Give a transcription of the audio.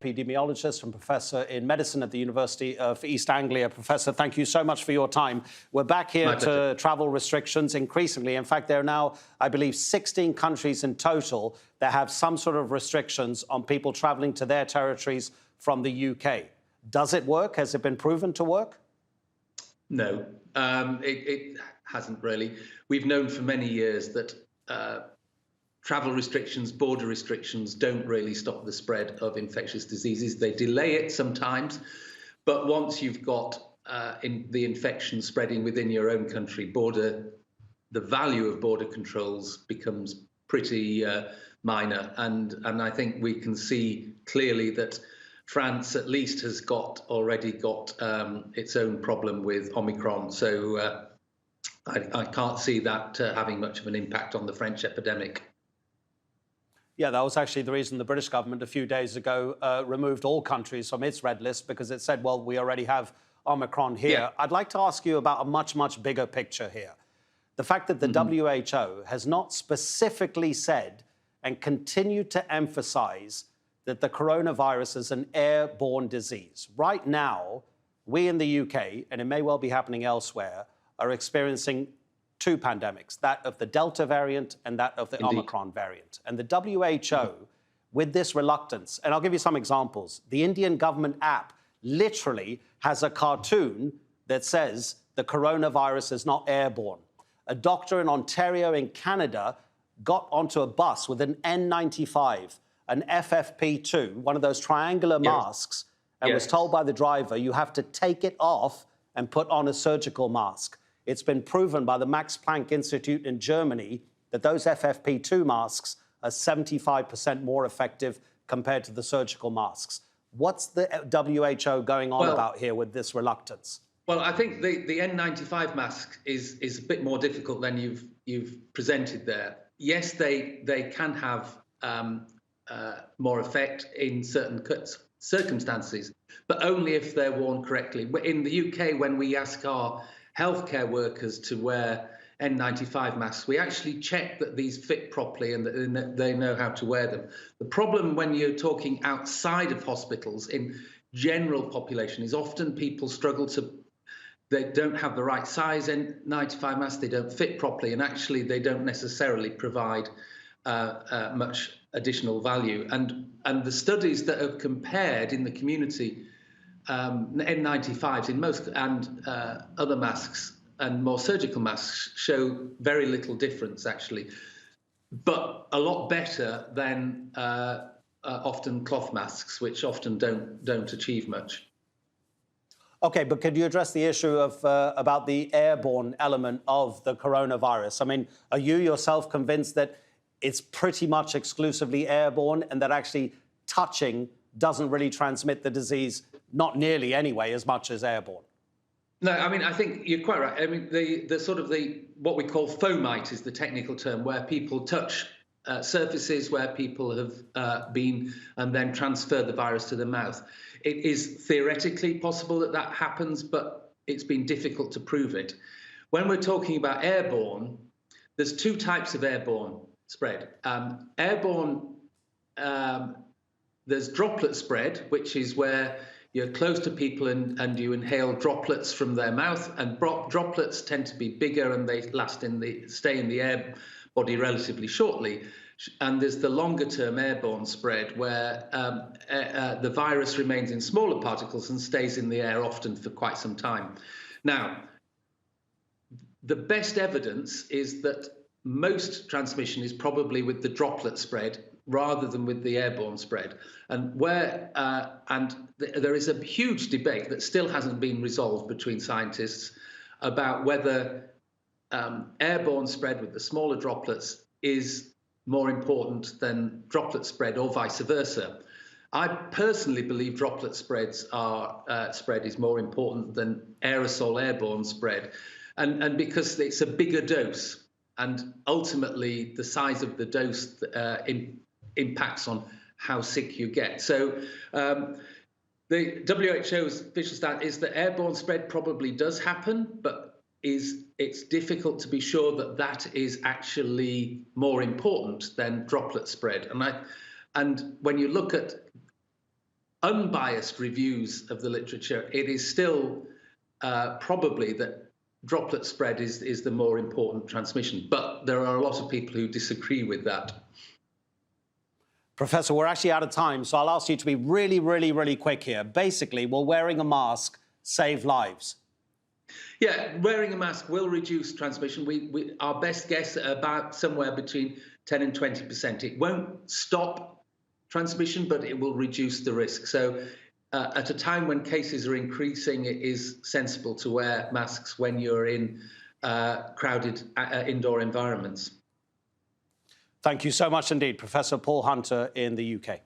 epidemiologist and professor in medicine at the University of East Anglia. Professor, thank you so much for your time. We're back here to travel restrictions increasingly. In fact, there are now, I believe, 16 countries in total that have some sort of restrictions on people travelling to their territories from the UK. Does it work? Has it been proven to work? No, it hasn't really. We've known for many years that travel restrictions, border restrictions don't really stop the spread of infectious diseases. They delay it sometimes, but once you've got the infection spreading within your own country, the value of border controls becomes pretty minor. And I think we can see clearly that France at least has already got its own problem with Omicron. So I can't see that having much of an impact on the French epidemic. Yeah, that was actually the reason the British government a few days ago removed all countries from its red list, because it said, well, we already have Omicron here. Yeah. I'd like to ask you about a much, much bigger picture here. The fact that the WHO has not specifically said and continued to emphasize that the coronavirus is an airborne disease. Right now, we in the UK, and it may well be happening elsewhere, are experiencing two pandemics, that of the Delta variant and that of the Omicron variant. And the WHO, with this reluctance, and I'll give you some examples. The Indian government app literally has a cartoon that says the coronavirus is not airborne. A doctor in Ontario in Canada got onto a bus with an N95, an FFP2, one of those triangular masks, and was told by the driver, you have to take it off and put on a surgical mask. It's been proven by the Max Planck Institute in Germany that those FFP2 masks are 75% more effective compared to the surgical masks. What's the WHO going on about here with this reluctance? Well, I think the N95 mask is a bit more difficult than you've presented there. Yes, they can have more effect in certain circumstances, but only if they're worn correctly. In the UK, when we ask our healthcare workers to wear N95 masks, we actually check that these fit properly and that they know how to wear them. The problem when you're talking outside of hospitals in general population is often people struggle they don't have the right size N95 masks, they don't fit properly, and actually they don't necessarily provide much additional value. And the studies that have compared in the community N95s in most and other masks and more surgical masks show very little difference, actually, but a lot better than often cloth masks, which often don't achieve much. OK, but could you address the issue of about the airborne element of the coronavirus? I mean, are you yourself convinced that it's pretty much exclusively airborne and that actually touching doesn't really transmit the disease, not nearly anyway, as much as airborne? No, I mean, I think you're quite right. I mean, what we call fomite is the technical term, where people touch surfaces where people have been and then transfer the virus to the mouth. It is theoretically possible that happens, but it's been difficult to prove it. When we're talking about airborne, there's two types of airborne spread. Airborne, there's droplet spread, which is where you're close to people and you inhale droplets from their mouth, and droplets tend to be bigger and they stay in the air body relatively shortly. And there's the longer term airborne spread where the virus remains in smaller particles and stays in the air often for quite some time. Now, the best evidence is that most transmission is probably with the droplet spread rather than with the airborne spread. And there is a huge debate that still hasn't been resolved between scientists about whether airborne spread with the smaller droplets is more important than droplet spread or vice versa. I personally believe droplet spread is more important than aerosol airborne spread, and because it's a bigger dose. And ultimately, the size of the dose impacts on how sick you get. So the WHO's official stand is that airborne spread probably does happen, but it's difficult to be sure that is actually more important than droplet spread. And when you look at unbiased reviews of the literature, it is still probably that droplet spread is the more important transmission. But there are a lot of people who disagree with that. Professor, we're actually out of time, so I'll ask you to be really, really, really quick here. Basically, will wearing a mask save lives? Yeah, wearing a mask will reduce transmission. Our best guess at about somewhere between 10 and 20%. It won't stop transmission, but it will reduce the risk. So at a time when cases are increasing, it is sensible to wear masks when you're in crowded indoor environments. Thank you so much indeed, Professor Paul Hunter in the UK.